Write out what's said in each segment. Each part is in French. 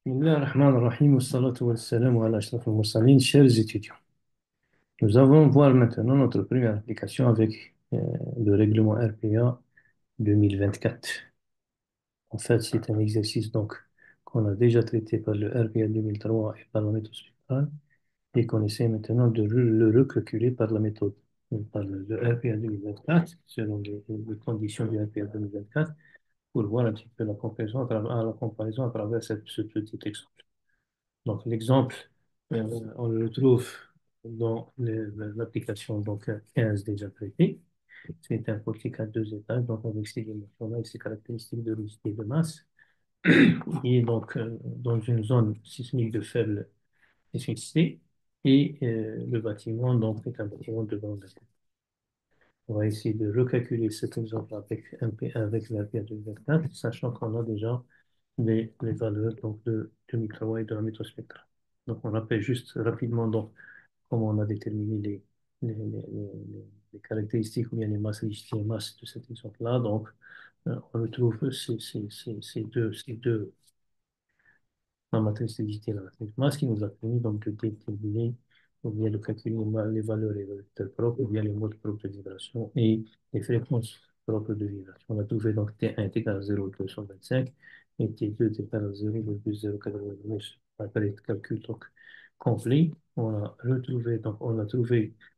Bismillah ar-Rahman ar-Rahim, wassalatu wassalamu ala ashraf al-mursalin. Chers étudiants, nous allons voir maintenant notre première application avec le règlement RPA 2024. En fait, c'est un exercice donc qu'on a déjà traité par le RPA 2003 et par la méthode spectrale et qu'on essaie maintenant de le recalculer par la méthode, par le RPA 2024, selon les conditions du RPA 2024, pour voir un petit peu la comparaison à travers ce petit exemple. Donc, l'exemple, on le retrouve dans l'application donc, 15 déjà traitée. C'est un portique à deux étages, donc avec ses dimensions et ses caractéristiques de rigidité de masse. Et donc, dans une zone sismique de faible sismicité. Et le bâtiment donc, est un bâtiment de grande taille. On va essayer de recalculer cet exemple avec la PA224, sachant qu'on a déjà les valeurs donc, de micro et de la méthode spectrale. Donc, on rappelle juste rapidement donc, comment on a déterminé les caractéristiques ou bien les masses rigides et masses de cet exemple-là. Donc, on retrouve ces deux, la matrice de rigidité et la matrice de masse qui nous a permis donc de déterminer ou bien de calculer les valeurs et les vecteurs propres ou bien les modes propres de vibration et les fréquences propres de vibration. On a trouvé donc T1 est égal à 0,225 et T2 est égal à 0,089. Après le calcul donc, complet, on a trouvé dans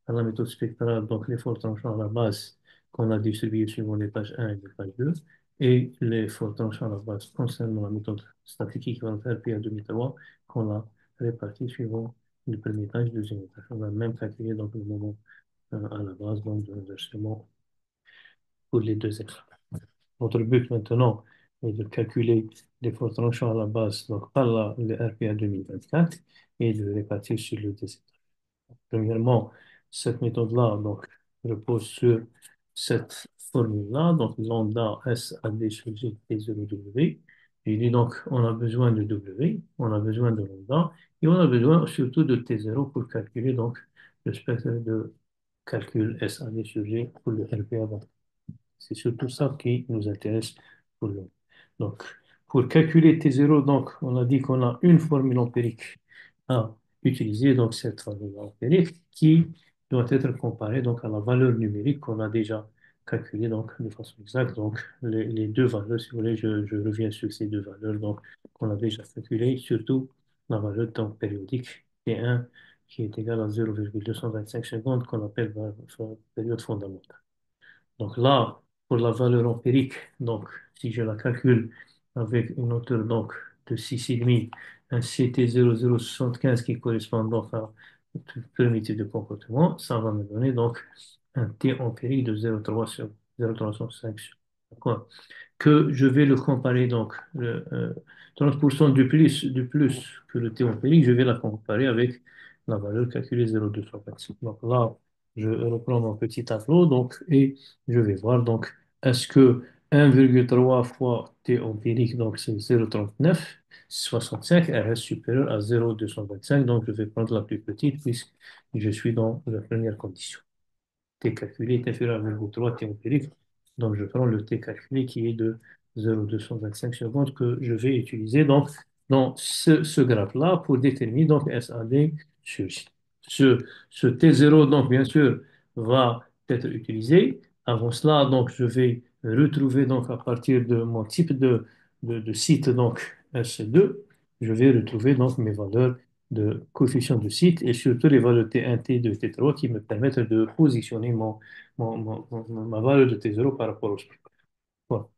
la méthode spectrale donc les forces tranchant à la base qu'on a distribuées suivant les pages 1 et les pages 2 et les forces tranchant à la base concernant la méthode statique équivalente RPA 2003 qu'on a réparti suivant le premier étage, le deuxième étage. On a même calculé donc le moment à la base donc, de l'inversement pour les deux étages. Notre but maintenant est de calculer les forces tranchant à la base donc par le RPA 2024 et de le répartir sur le deux étages. Premièrement, cette méthode-là donc, repose sur cette formule-là, donc lambda S a d sur G T0 W. Il dit donc, on a besoin de W, on a besoin de lambda, et on a besoin surtout de T0 pour calculer donc le spectre de calcul S a d sur G pour le RPA. C'est surtout ça qui nous intéresse pour le. Donc, pour calculer T0, donc, on a dit qu'on a une formule empirique à utiliser, donc cette formule empirique qui doit être comparée donc, à la valeur numérique qu'on a déjà calculée donc, de façon exacte. Donc, les deux valeurs, si vous voulez, je reviens sur ces deux valeurs donc, qu'on a déjà calculées, surtout la valeur de temps périodique T1 qui est égale à 0,225 secondes qu'on appelle la période fondamentale. Donc là, pour la valeur empirique, donc si je la calcule avec une hauteur donc, de 6,5, un CT0075 qui correspond donc à une primitive de comportement, ça va me donner donc un T empirique de 0,3 sur 0,305 sur. D'accord? Que je vais le comparer, donc 30% du plus que le T empirique, je vais la comparer avec la valeur calculée 0,225. Donc là, je reprends mon petit tableau donc, et je vais voir donc est-ce que 1,3 fois T empirique, donc c'est 0,3965, elle reste supérieure à 0,225, donc je vais prendre la plus petite puisque je suis dans la première condition. T calculé est inférieur à 0,3 T empirique. Donc, je prends le T calculé qui est de 0,225 secondes que je vais utiliser donc, dans ce graphe-là pour déterminer donc SAD sur J. Ce T0, donc, bien sûr, va être utilisé. Avant cela, donc, je vais retrouver donc, à partir de mon type de site, donc S2, je vais retrouver donc mes valeurs de coefficient de site et surtout les valeurs T1, T2, T3 qui me permettent de positionner ma valeur de T0 par rapport au spectre. Voilà.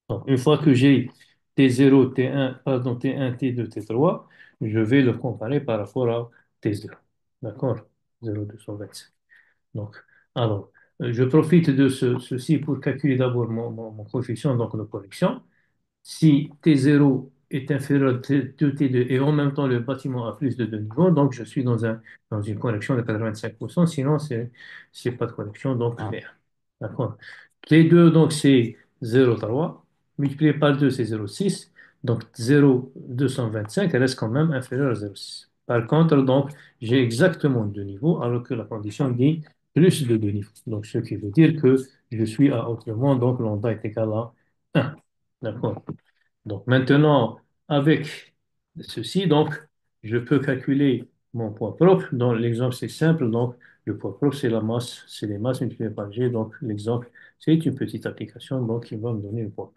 Donc, une fois que j'ai T0, T1, pardon, T1, T2, T3, je vais le comparer par rapport à T0. D'accord? 0,225. Donc, alors, je profite de ceci pour calculer d'abord mon coefficient donc, de correction. Si T0 est inférieur à T2 et en même temps le bâtiment a plus de deux niveaux, donc je suis dans une correction de 85%, sinon c'est pas de correction, donc P1. D'accord. T2, donc c'est 0,3, multiplié par 2, c'est 0,6, donc 0,225 elle reste quand même inférieure à 0,6. Par contre, donc, j'ai exactement deux niveaux, alors que la condition dit plus de deux niveaux. Donc, ce qui veut dire que je suis à autrement, donc lambda est égal à 1. D'accord. Donc maintenant, avec ceci. Donc, je peux calculer mon poids propre. Dans l'exemple, c'est simple. Donc, le poids propre, c'est la masse, c'est les masses multipliées par G. Donc, l'exemple, c'est une petite application donc, qui va me donner le poids.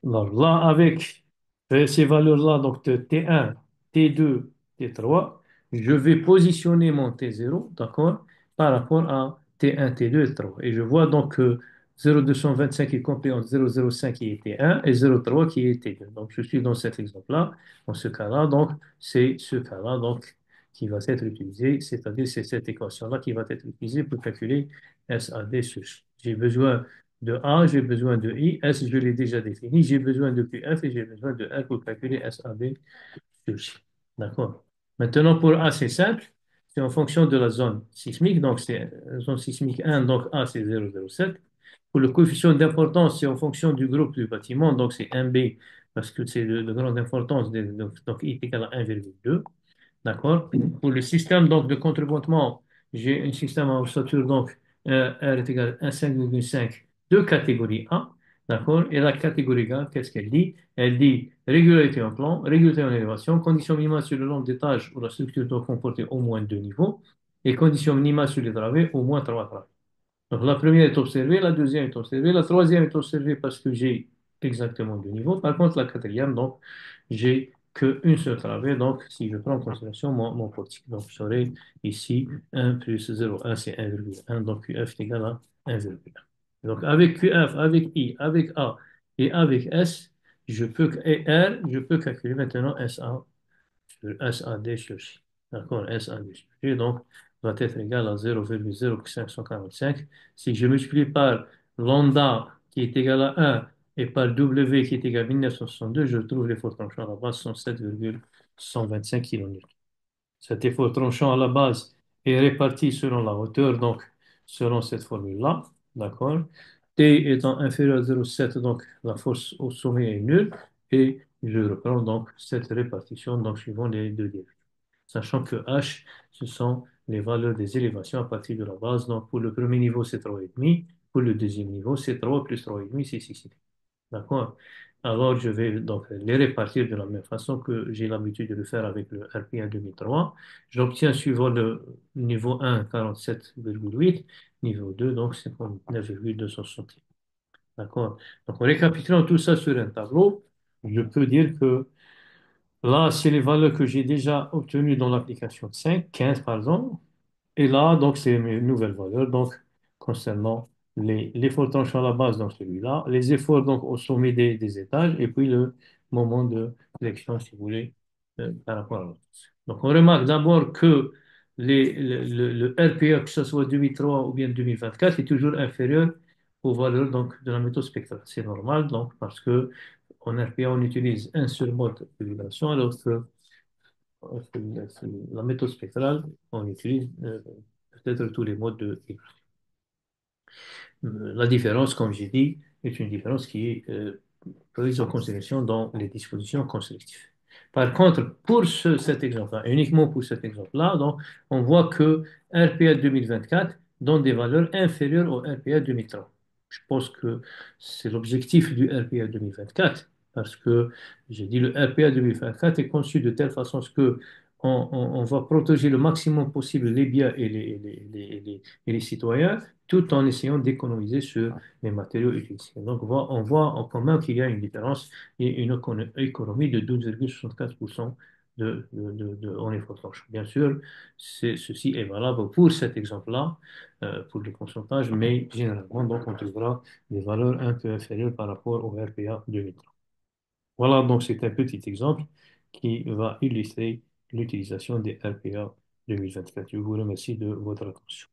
Alors là, avec ces valeurs-là, donc de T1, T2, T3, je vais positionner mon T0, d'accord, par rapport à T1, T2 et T3. Et je vois donc que 0,225 est compris entre 0,05 qui est T1 et 0,3 qui est T2. Donc je suis dans cet exemple-là, dans ce cas-là, donc c'est ce cas-là donc, qui va être utilisé, c'est-à-dire c'est cette équation-là qui va être utilisée pour calculer SAD sur. J'ai besoin de A, j'ai besoin de I. S, je l'ai déjà défini. J'ai besoin de QF et j'ai besoin de R pour calculer SAB sur J. D'accord. Maintenant, pour A, c'est simple. C'est en fonction de la zone sismique. Donc, c'est zone sismique 1. Donc, A, c'est 0,07. Pour le coefficient d'importance, c'est en fonction du groupe du bâtiment. Donc, c'est 1B parce que c'est de grande importance. Donc, I est égal à 1,2. D'accord? Pour le système donc, de contrepointement, j'ai un système en ossature, donc R est égal à 5,5 de catégorie A. D'accord? Et la catégorie A, qu'est-ce qu'elle dit? Elle dit régularité en plan, régularité en élévation, condition minimale sur le nombre d'étages où la structure doit comporter au moins deux niveaux, et condition minimale sur les travées, au moins trois travées. Donc la première est observée, la deuxième est observée, la troisième est observée parce que j'ai exactement deux niveaux. Par contre, la quatrième, donc, j'ai qu'une seule travée. Donc, si je prends en considération mon portique, donc j'aurai ici 1 plus 0,1, c'est 1,1. Donc QF est égal à 1,1. Donc avec QF, avec I, avec A et avec S, et R, je peux calculer maintenant SA sur SAD sur J. D'accord? SAD sur J, donc, va être égal à 0,0545. Si je multiplie par lambda qui est égal à 1 et par W qui est égal à 1962, je trouve l'effort tranchant à la base 107,125 kN. Cet effort tranchant à la base est réparti selon la hauteur, donc selon cette formule-là. D'accord? T étant inférieur à 0,7, donc la force au sommet est nulle. Et je reprends donc cette répartition donc, suivant les deux dérives. Sachant que H, ce sont les valeurs des élévations à partir de la base. Donc pour le premier niveau, c'est 3,5. Pour le deuxième niveau, c'est 3 plus 3,5, c'est 6. D'accord? Alors, je vais donc les répartir de la même façon que j'ai l'habitude de le faire avec le RPA 2003. J'obtiens suivant le niveau 1, 47,8, niveau 2, donc 59,261. D'accord? Donc, en récapitulant tout ça sur un tableau, je peux dire que là, c'est les valeurs que j'ai déjà obtenues dans l'application 5, 15 par exemple. Et là, donc, c'est mes nouvelles valeurs, donc, concernant l'effort tranchant à la base, donc celui-là, les efforts donc, au sommet des étages, et puis le moment de flexion, si vous voulez, par rapport à l'autre. Donc, on remarque d'abord que le RPA, que ce soit 2003 ou bien 2024, est toujours inférieur aux valeurs donc, de la méthode spectrale. C'est normal, donc, parce que en RPA, on utilise un seul mode de vibration, alors que la méthode spectrale, on utilise peut-être tous les modes de vibration. La différence, comme j'ai dit, est une différence qui est prise en considération dans les dispositions constructives. Par contre, pour cet exemple-là, uniquement pour cet exemple-là, donc, on voit que RPA 2024 donne des valeurs inférieures au RPA 2030. Je pense que c'est l'objectif du RPA 2024, parce que j'ai dit le RPA 2024 est conçu de telle façon que on va protéger le maximum possible les biens et les citoyens, tout en essayant d'économiser sur les matériaux utilisés. Donc, on voit en commun qu'il y a une différence et une économie de 12,64% en effort tranché. Bien sûr, ceci est valable pour cet exemple-là, pour le pourcentage, mais généralement, donc, on trouvera des valeurs un peu inférieures par rapport au RPA 2030. Voilà, donc c'est un petit exemple qui va illustrer l'utilisation des RPA 2024. Je vous remercie de votre attention.